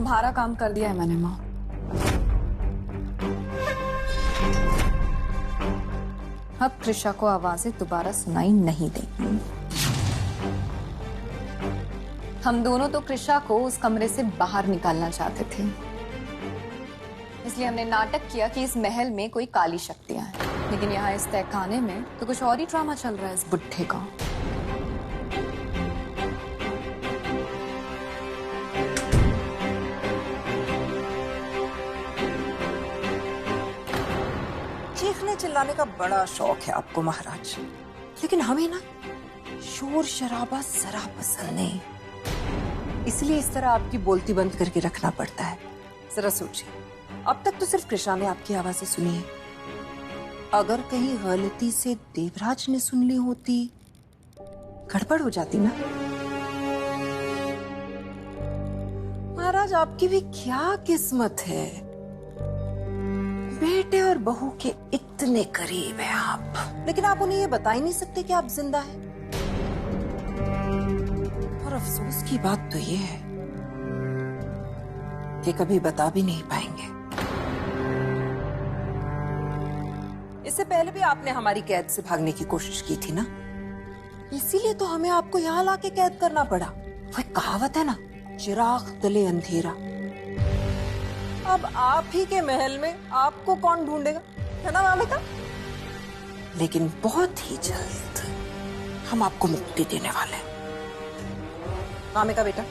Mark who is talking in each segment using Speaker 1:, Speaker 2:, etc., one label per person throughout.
Speaker 1: तुम्हारा काम कर दिया है मैंने माँ। अब त्रिशा को आवाजें दोबारा सुनाई नहीं देंगी। हम दोनों तो त्रिशा को उस कमरे से बाहर निकालना चाहते थे, इसलिए हमने नाटक किया कि इस महल में कोई काली शक्तियां हैं। लेकिन यहाँ इस तहखाने में तो कुछ और ही ड्रामा चल रहा है इस बुड्ढे का।
Speaker 2: चीखने चिल्लाने का बड़ा शौक है आपको महाराज, लेकिन हमें ना शोर शराबा जरा पसंद नहीं, इसलिए इस तरह आपकी बोलती बंद करके रखना पड़ता है। जरा सोचिए, अब तक तो सिर्फ कृष्णा ने आपकी आवाजें सुनी है। अगर कहीं गलती से देवराज ने सुन ली होती, गड़बड़ हो जाती ना। महाराज आपकी भी क्या किस्मत है, बेटे और बहू के इतने करीब हैं आप, लेकिन आप उन्हें ये बता ही नहीं सकते कि आप जिंदा हैं। और अफसोस की बात तो ये है कि कभी बता भी नहीं पाएंगे। इससे पहले भी आपने हमारी कैद से भागने की कोशिश की थी ना, इसीलिए तो हमें आपको यहाँ लाके कैद करना पड़ा। वो एक कहावत है ना, चिराग तले अंधेरा। अब आप ही के महल में आपको कौन ढूंढेगा, है ना मामिका? लेकिन बहुत ही जल्द हम आपको मुक्ति देने वाले हैं। मामिका बेटा,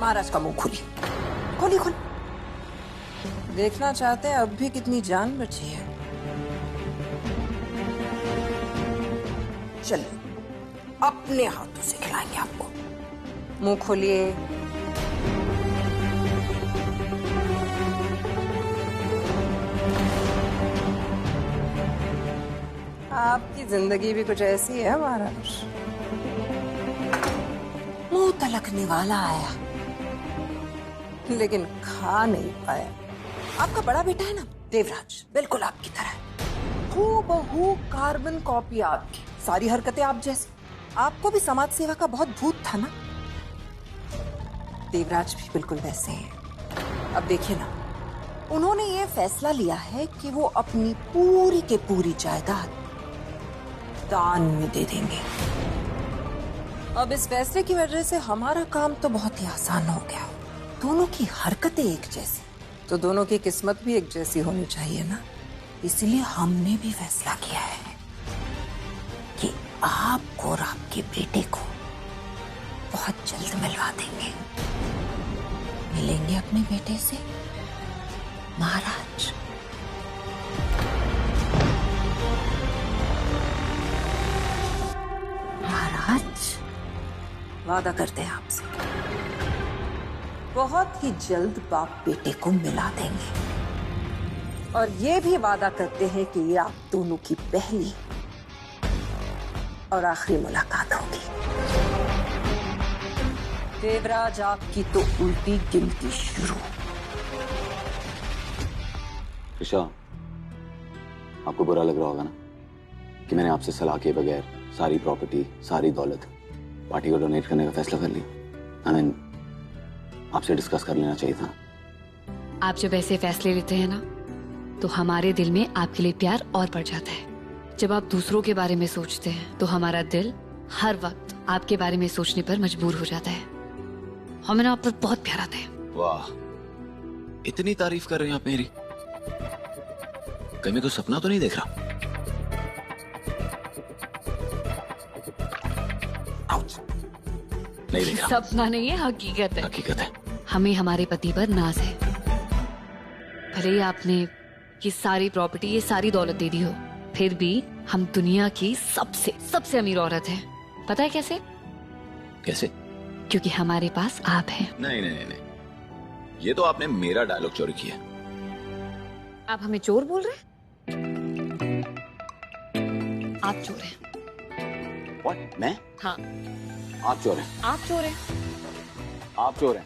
Speaker 2: महाराज का मुंह खोलिए, खोलिए खोलिए। देखना चाहते हैं अब भी कितनी जान बची है। चलिए, अपने हाथों से खिलाएंगे आपको। मुंह खोलिए। आपकी जिंदगी भी कुछ ऐसी है महाराज, मुंह तलकने वाला आया लेकिन खा नहीं पाया। आपका बड़ा बेटा है ना देवराज, बिल्कुल आपकी तरह हूबहू कार्बन कॉपी आपकी, सारी हरकतें आप जैसी। आपको भी समाज सेवा का बहुत भूत था ना, देवराज भी बिल्कुल वैसे हैं। अब देखिए ना, उन्होंने ये फैसला लिया है कि वो अपनी पूरी के पूरी जायदाद दान में दे देंगे। अब इस फैसले की वजह से हमारा काम तो बहुत ही आसान हो गया। दोनों की हरकतें एक जैसी, तो दोनों की किस्मत भी एक जैसी होनी चाहिए ना। इसलिए हमने भी फैसला किया है कि आपको और आपके बेटे को बहुत जल्द मिलवा देंगे। मिलेंगे अपने बेटे से महाराज। महाराज, वादा करते हैं आपसे, बहुत ही जल्द बाप बेटे को मिला देंगे। और ये भी वादा करते हैं कि ये आप दोनों की पहली और आखिरी मुलाकात होगी। देवराज, आपकी तो उल्टी गिनती शुरू।
Speaker 3: ऋषा, आपको बुरा लग रहा होगा ना कि मैंने आपसे सलाह के बगैर सारी प्रॉपर्टी, सारी दौलत पार्टी को डोनेट करने का फैसला कर लिया। आई मीन, आपसे डिस्कस कर लेना चाहिए था।
Speaker 4: आप जब ऐसे फैसले लेते हैं ना, तो हमारे दिल में आपके लिए प्यार और बढ़ जाता है। जब आप दूसरों के बारे में सोचते हैं तो हमारा दिल हर वक्त आपके बारे में सोचने पर मजबूर हो जाता है। हमें आप पर बहुत प्यार आता है।
Speaker 3: वाह, इतनी तारीफ कर रहे हैं आप मेरी। कहीं मैं कोई सपना तो नहीं देख रहा? नहीं देख रहा।
Speaker 4: सपना नहीं है, हकीकत है।
Speaker 3: हकीकत है।
Speaker 4: हमें हमारे पति पर नाज है। भले ही आपने ये सारी प्रॉपर्टी, ये सारी दौलत दे दी हो, फिर भी हम दुनिया की सबसे सबसे अमीर औरत है। पता है कैसे?
Speaker 3: कैसे?
Speaker 4: क्योंकि हमारे पास आप हैं।
Speaker 3: नहीं नहीं नहीं, ये तो आपने मेरा डायलॉग चोरी किया।
Speaker 4: आप हमें चोर बोल रहे हैं? आप चोर हैं।
Speaker 3: What? मैं?
Speaker 4: हाँ,
Speaker 3: आप चोर हैं।
Speaker 4: आप चोर हैं।
Speaker 3: आप चोर हैं।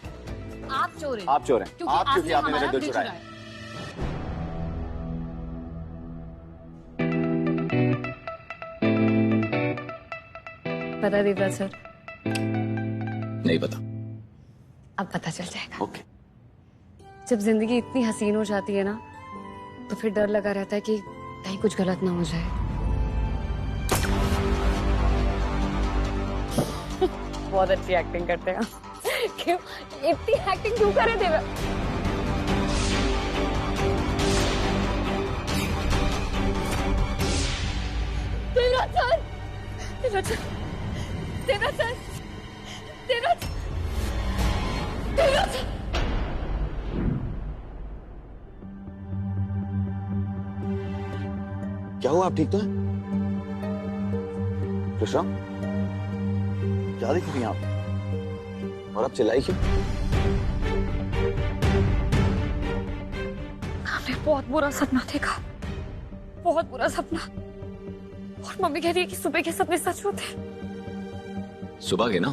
Speaker 4: आप चोर हैं।
Speaker 3: आप चोर हैं। क्योंकि आपने मेरे दिल चुराए।
Speaker 4: पता देवराज सर?
Speaker 3: नहीं पता।
Speaker 4: अब पता चल जाएगा।
Speaker 3: ओके।
Speaker 4: जब जिंदगी इतनी हसीन हो जाती है ना, तो फिर डर लगा रहता है कि कहीं कुछ गलत ना हो जाए। बहुत अच्छी एक्टिंग करते हैं। क्यों इतनी एक्टिंग क्यों करे देवा?
Speaker 3: क्या हुआ, आप ठीक तो हैं? कृष्णा, क्या दिख रही हैं आप? और आप चिल्लाई क्यों?
Speaker 4: हमने बहुत बुरा सपना देखा, बहुत बुरा सपना। और मम्मी कह रही है कि सुबह के सपने सच होते हैं।
Speaker 3: सुबह के ना?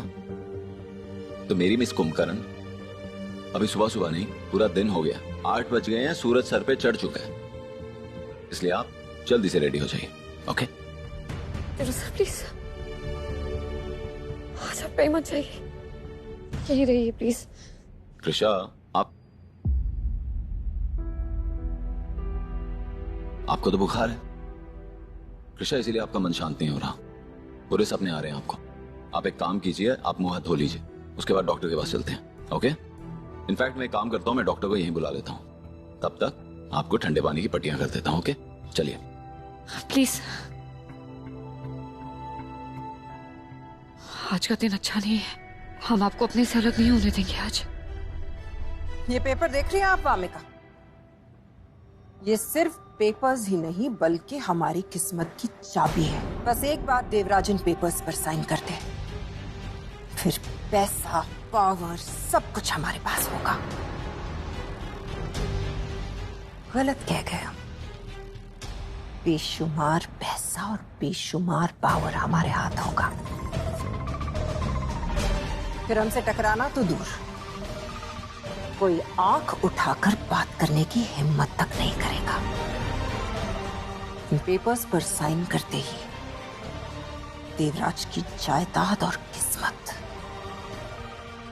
Speaker 3: तो मेरी मिस कुंभकर्ण, अभी सुबह सुबह नहीं, पूरा दिन हो गया। 8 बज गए हैं, सूरज सर पे चढ़ चुका है। इसलिए आप जल्दी से रेडी हो जाइए। ओके?
Speaker 4: सर प्लीज, आज आप कहीं मत जाइए, यहीं रहिए प्लीज।
Speaker 3: कृषा, आपको तो बुखार है कृषा, इसीलिए आपका मन शांत नहीं हो रहा। पूरे सपने आ रहे हैं आपको। आप एक काम कीजिए, आप मुंह हाथ धो लीजिए, उसके बाद डॉक्टर के पास चलते हैं। ओके? इनफैक्ट मैं एक काम करता हूं, मैं डॉक्टर को यहीं बुला लेता हूं। तब तक आपको ठंडे पानी की पट्टियां कर देता हूं। ओके? चलिए
Speaker 4: प्लीज। आज का दिन अच्छा नहीं है, हम आपको अपने से अलग नहीं होने देंगे आज।
Speaker 2: ये पेपर देख रही हैं आप वामिका? ये सिर्फ पेपर्स ही नहीं बल्कि हमारी किस्मत की चाबी है। बस एक बार देवराज इन पेपर्स पर साइन कर दे, फिर पैसा, पावर, सब कुछ हमारे पास होगा। गलत कह गए हम। बेशुमार पैसा और बेशुमार पावर हमारे हाथ होगा। फिर हमसे टकराना तो दूर, कोई आंख उठाकर बात करने की हिम्मत तक नहीं करेगा। इन पेपर्स पर साइन करते ही देवराज की जायदाद और किस्मत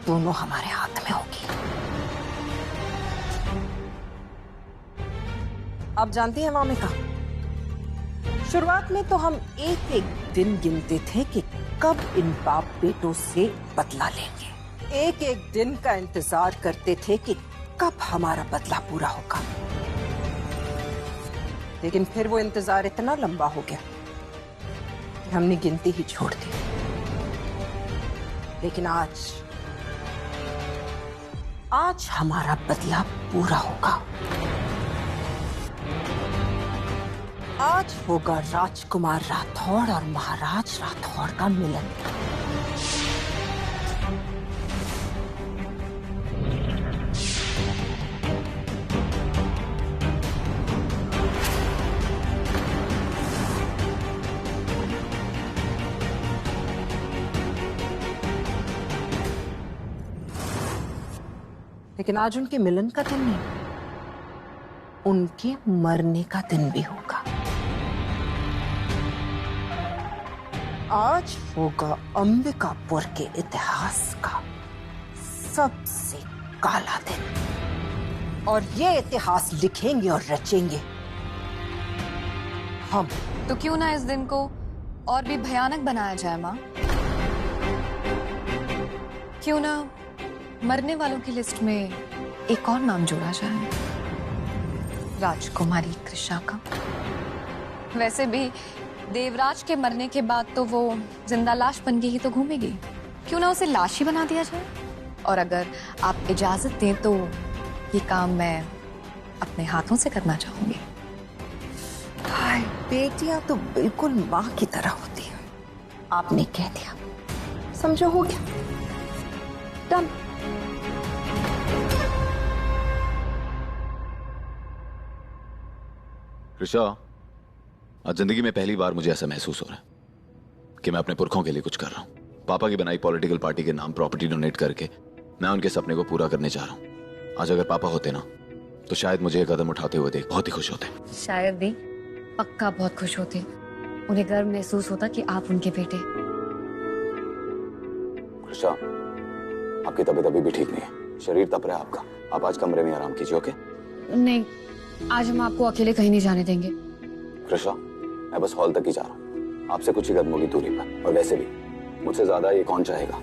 Speaker 2: दोनों हमारे हाथ में होगी। आप जानती हैं वामिका, शुरुआत में तो हम एक एक दिन गिनते थे कि कब इन बाप बेटों से बदला लेंगे। एक एक दिन का इंतजार करते थे कि कब हमारा बदला पूरा होगा। लेकिन फिर वो इंतजार इतना लंबा हो गया कि हमने गिनती ही छोड़ दी। लेकिन आज हमारा बदला पूरा होगा। आज होगा राजकुमार राठौड़ और महाराज राठौड़ का मिलन। लेकिन आज उनके मिलन का दिन नहीं, उनके मरने का दिन भी होगा। आज होगा अंबिकापुर के इतिहास का सबसे काला दिन, और ये इतिहास लिखेंगे और रचेंगे हम।
Speaker 1: तो क्यों ना इस दिन को और भी भयानक बनाया जाए माँ? क्यों ना मरने वालों की लिस्ट में एक और नाम जोड़ा जाए, राजकुमारी कृषा का। वैसे भी देवराज के मरने के बाद तो वो जिंदा लाश बन के ही तो घूमेगी। क्यों ना उसे लाश ही बना दिया जाए? और अगर आप इजाजत दें तो ये काम मैं अपने हाथों से करना चाहूंगी।
Speaker 2: हाय, बेटियां तो बिल्कुल माँ की तरह होती हैं। आपने कह दिया, समझो हो गया, डन।
Speaker 3: कृषा, आज जिंदगी में पहली बार मुझे ऐसा महसूस हो रहा है कि मैं अपने पुरखों के लिए कुछ कर रहा हूँ। पापा की बनाई पॉलिटिकल पार्टी के नाम प्रॉपर्टी डोनेट करके मैं उनके सपने को पूरा करने जा रहा हूँ। आज अगर पापा होते ना तो शायद मुझे एक कदम उठाते हुए देख बहुत ही खुश होते।
Speaker 4: शायद भी, पक्का बहुत खुश होते। उन्हें गर्व महसूस होता कि आप उनके बेटे।
Speaker 3: कृषा, आपकी तबीयत अभी भी ठीक नहीं है। शरीर तप रहा है आपका। आप आज कमरे में आराम कीजिए, ओके?
Speaker 4: नहीं, आज हम आपको अकेले कहीं नहीं जाने देंगे।
Speaker 3: कृषा, मैं बस हॉल तक ही जा रहा हूँ, आपसे कुछ ही कदमों की दूरी पर। और वैसे भी मुझसे ज्यादा ये कौन चाहेगा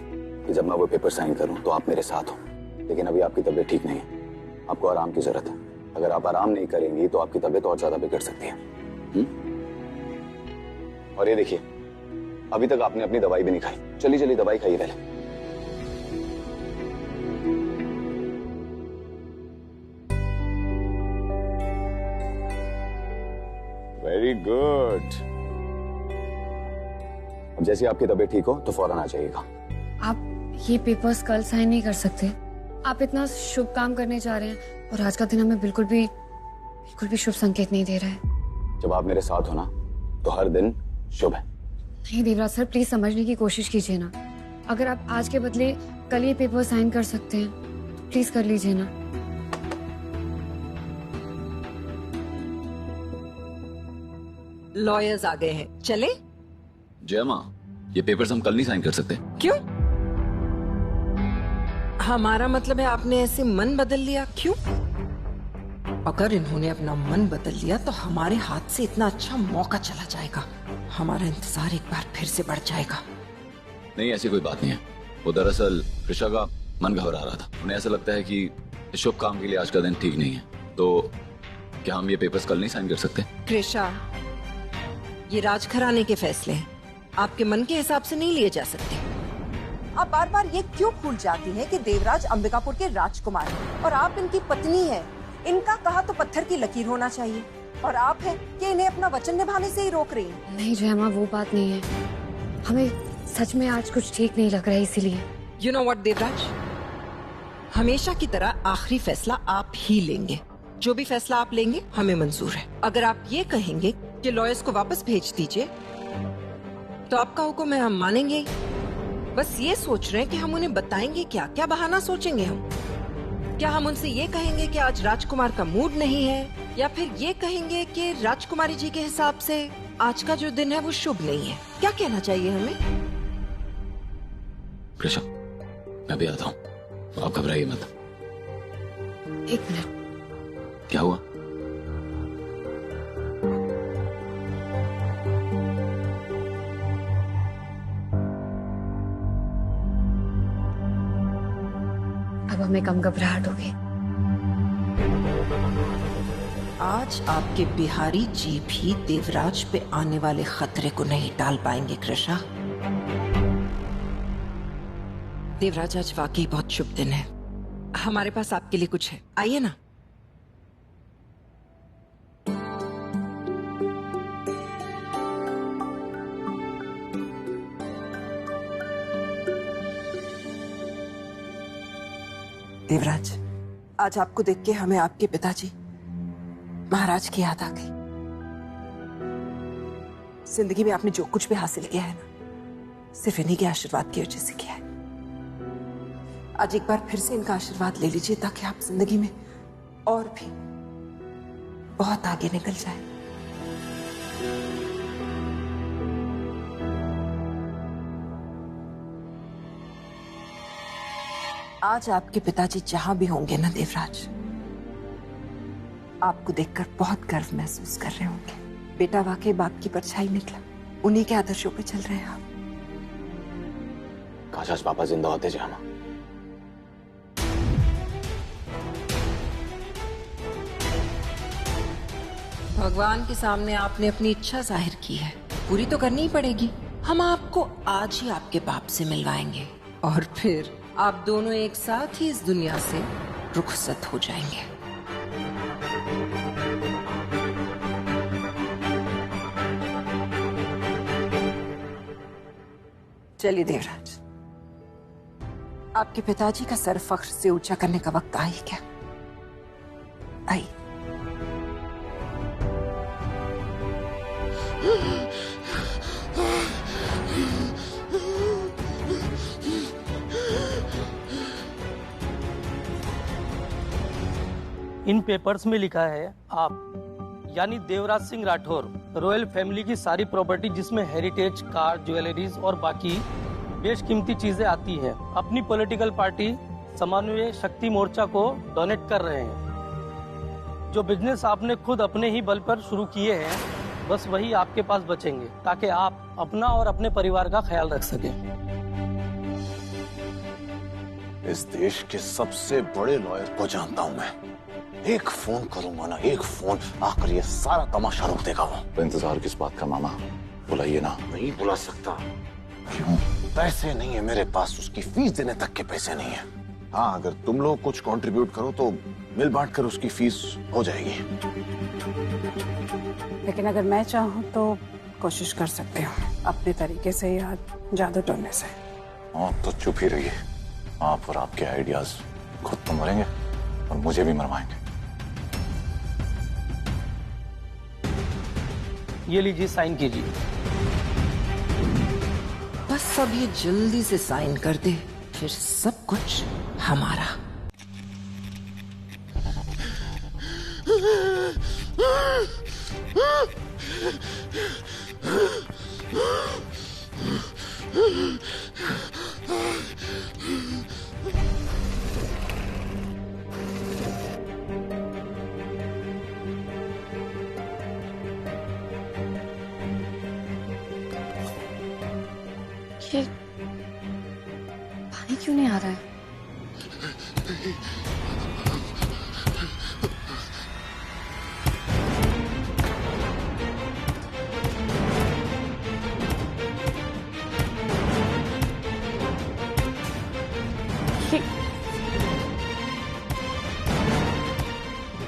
Speaker 3: कि जब मैं वो पेपर साइन करूं तो आप मेरे साथ हो। लेकिन अभी आपकी तबीयत ठीक नहीं है, आपको आराम की जरूरत है। अगर आप आराम नहीं करेंगी तो आपकी तबीयत और ज्यादा बिगड़ सकती है। और ये देखिए, अभी तक आपने अपनी दवाई भी नहीं खाई। चलिए चलिए दवाई खाइए पहले। Very good. अब जैसे आपकी तबीयत ठीक हो तो फौरन आ जाइएगा।
Speaker 4: आप ये पेपर्स कल साइन नहीं कर सकते। आप इतना शुभ काम करने जा रहे हैं और आज का दिन हमें बिल्कुल भी शुभ संकेत नहीं दे रहा है।
Speaker 3: जब आप मेरे साथ हो ना तो हर दिन शुभ है।
Speaker 4: नहीं देवराज सर, प्लीज समझने की कोशिश कीजिए ना। अगर आप आज के बदले कल ये पेपर साइन कर सकते हैं तो प्लीज कर लीजिए ना।
Speaker 2: लॉयर्स आ गए हैं, चले?
Speaker 3: जय माँ, ये पेपर्स हम कल नहीं साइन कर सकते।
Speaker 2: क्यों? हमारा मतलब है आपने ऐसे मन बदल लिया, क्यों? अगर इन्होंने अपना मन बदल लिया तो हमारे हाथ से इतना अच्छा मौका चला जाएगा। हमारा इंतजार एक बार फिर से बढ़ जाएगा।
Speaker 3: नहीं, ऐसी कोई बात नहीं है। वो दरअसल कृषा का मन घबरा रहा था। उन्हें ऐसा लगता है कि इस शुभ काम के लिए आज का दिन ठीक नहीं है। तो क्या हम ये पेपर्स कल नहीं साइन कर सकते?
Speaker 2: कृषा, ये राजघराने के फैसले हैं, आपके मन के हिसाब से नहीं लिए जा सकते। आप बार बार ये क्यों भूल जाती हैं कि देवराज अंबिकापुर के राजकुमार हैं और आप इनकी पत्नी हैं। इनका कहा तो पत्थर की लकीर होना चाहिए, और आप हैं कि इन्हें अपना वचन निभाने से ही रोक रही हैं।
Speaker 4: नहीं जय माँ, वो बात नहीं है। हमें सच में आज कुछ ठीक नहीं लग रहा है, इसीलिए।
Speaker 2: यू नो व्हाट देवराज, हमेशा की तरह आखिरी फैसला आप ही लेंगे। जो भी फैसला आप लेंगे हमें मंजूर है। अगर आप ये कहेंगे कि लॉयर्स को वापस भेज दीजिए तो आपका हुक्म है, हम मानेंगे ही। बस ये सोच रहे हैं कि हम उन्हें बताएंगे क्या? क्या बहाना सोचेंगे हम? क्या हम उनसे ये kहेंगे कि आज राजकुमार का मूड नहीं है, या फिर ये कहेंगे कि राजकुमारी जी के हिसाब से आज का जो दिन है वो शुभ नहीं है? क्या कहना चाहिए हमें?
Speaker 3: कृषा, मैं भी आता हूँ, आप घबराइए मत।
Speaker 4: एक मिनट।
Speaker 3: क्या हुआ?
Speaker 4: अब हमें कम घबराहट होगी।
Speaker 2: आज आपके बिहारी जी भी देवराज पे आने वाले खतरे को नहीं टाल पाएंगे कृषा। देवराज, आज वाकई बहुत शुभ दिन है। हमारे पास आपके लिए कुछ है, आइए ना। देवराज, आज आपको देख के हमें आपके पिताजी महाराज की याद आ गई। जिंदगी में आपने जो कुछ भी हासिल किया है ना, सिर्फ इन्हीं के आशीर्वाद की वजह से किया है। आज एक बार फिर से इनका आशीर्वाद ले लीजिए ताकि आप जिंदगी में और भी बहुत आगे निकल जाए। आज आपके पिताजी जहां भी होंगे ना देवराज, आपको देखकर बहुत गर्व महसूस कर रहे होंगे। बेटा वाकई बाप की परछाई निकला, उन्हीं के आदर्शों पे चल रहे हैं आप।
Speaker 3: काश आज पापा जिंदा होते जामा।
Speaker 2: भगवान के सामने आपने अपनी इच्छा जाहिर की है, पूरी तो करनी ही पड़ेगी। हम आपको आज ही आपके बाप से मिलवाएंगे और फिर आप दोनों एक साथ ही इस दुनिया से रुखसत हो जाएंगे। चलिए देवराज, आपके पिताजी का सर फख्र से ऊंचा करने का वक्त आ ही क्या। आई।
Speaker 5: इन पेपर्स में लिखा है आप यानी देवराज सिंह राठौर रॉयल फैमिली की सारी प्रॉपर्टी जिसमें हेरिटेज, कार, ज्वेलरीज और बाकी बेशकीमती चीजें आती हैं, अपनी पॉलिटिकल पार्टी समन्वय शक्ति मोर्चा को डोनेट कर रहे हैं। जो बिजनेस आपने खुद अपने ही बल पर शुरू किए हैं, बस वही आपके पास बचेंगे ताकि आप अपना और अपने परिवार का ख्याल रख सकें।
Speaker 6: इस देश के सबसे बड़े लॉयर को जानता हूं मैं। एक फोन करूंगा ना, एक फोन आकर ये सारा तमाशा रोक देगा वो।
Speaker 3: तो इंतजार किस बात का मामा, बुलाइए ना।
Speaker 6: नहीं बुला सकता। क्यों? पैसे नहीं है मेरे पास, उसकी फीस देने तक के पैसे नहीं है। हाँ, अगर तुम लोग कुछ कंट्रीब्यूट करो तो मिल बांट कर उसकी फीस हो जाएगी।
Speaker 7: लेकिन अगर मैं चाहूँ तो कोशिश कर सकते हो अपने तरीके से या जादू टोने से।
Speaker 6: हाँ तो चुप ही रहिए। आप और आपके आइडियाज खुद तो मरेंगे और मुझे भी मरवाएंगे।
Speaker 5: ये लीजिए, साइन कीजिए।
Speaker 2: बस अब ये जल्दी से साइन कर दे, फिर सब कुछ हमारा।
Speaker 1: ये पानी क्यों नहीं आ रहा है?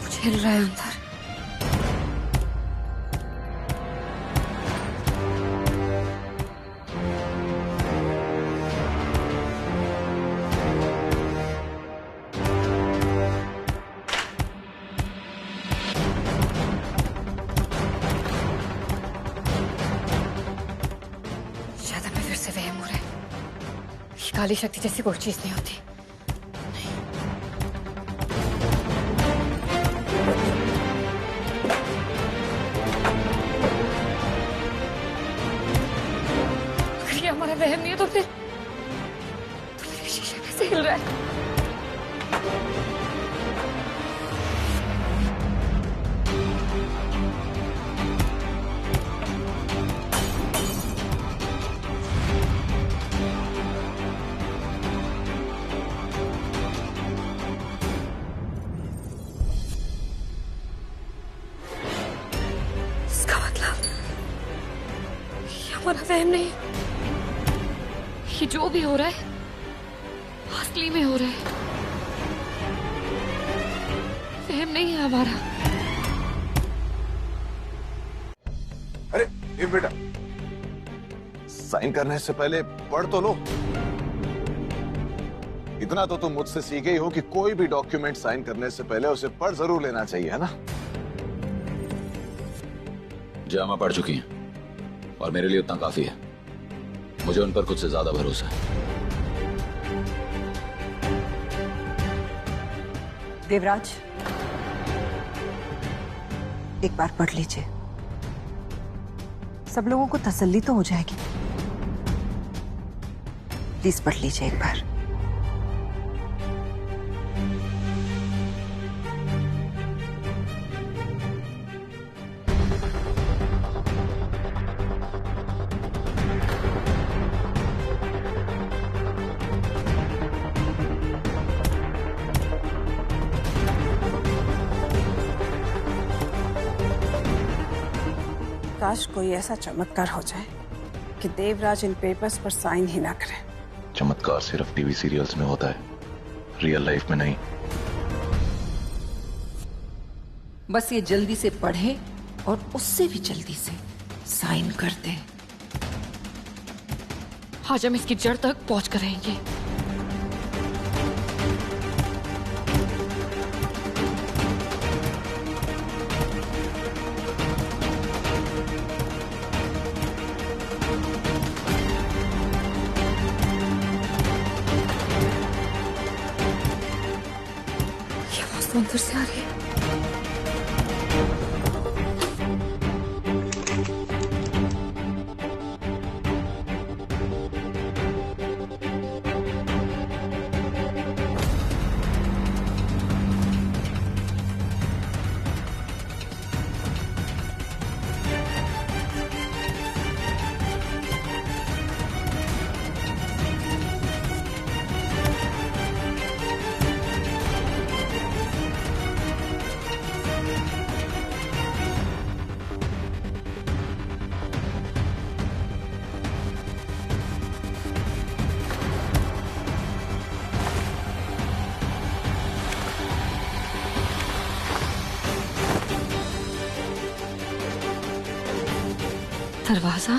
Speaker 1: कुछ हिल रहा है अंदर। शायद हमें फिर से वहम हो रहा है। ये काली शक्ति जैसी कोई चीज नहीं होती। अगर ये हमारा वहम नहीं है तो फिर ये शीशा कैसे हिल रहा है? इसका मतलब ये हमारा वहम नहीं है। ये जो भी हो रहा है असली में हो रहा है, वहम नहीं है हमारा।
Speaker 6: अरे ये बेटा, साइन करने से पहले पढ़ तो लो। इतना तो तुम मुझसे सीखे ही हो कि कोई भी डॉक्यूमेंट साइन करने से पहले उसे पढ़ जरूर लेना चाहिए, है ना?
Speaker 3: जामा पढ़ चुकी हैं और मेरे लिए उतना काफी है। मुझे उन पर खुद से ज्यादा भरोसा है।
Speaker 2: देवराज, एक बार पढ़ लीजिए, सब लोगों को तसल्ली तो हो जाएगी। प्लीज पढ़ लीजिए एक बार।
Speaker 7: काश कोई ऐसा चमत्कार हो जाए कि देवराज इन पेपर्स पर साइन ही ना करे।
Speaker 6: चमत्कार सिर्फ टीवी सीरियल्स में होता है, रियल लाइफ में नहीं।
Speaker 2: बस ये जल्दी से पढ़े और उससे भी जल्दी से साइन कर दे।
Speaker 1: आज हम इसकी जड़ तक पहुंच कर रहेंगे। ये आवाज तो अंदर से आ रही है।
Speaker 4: दरवाजा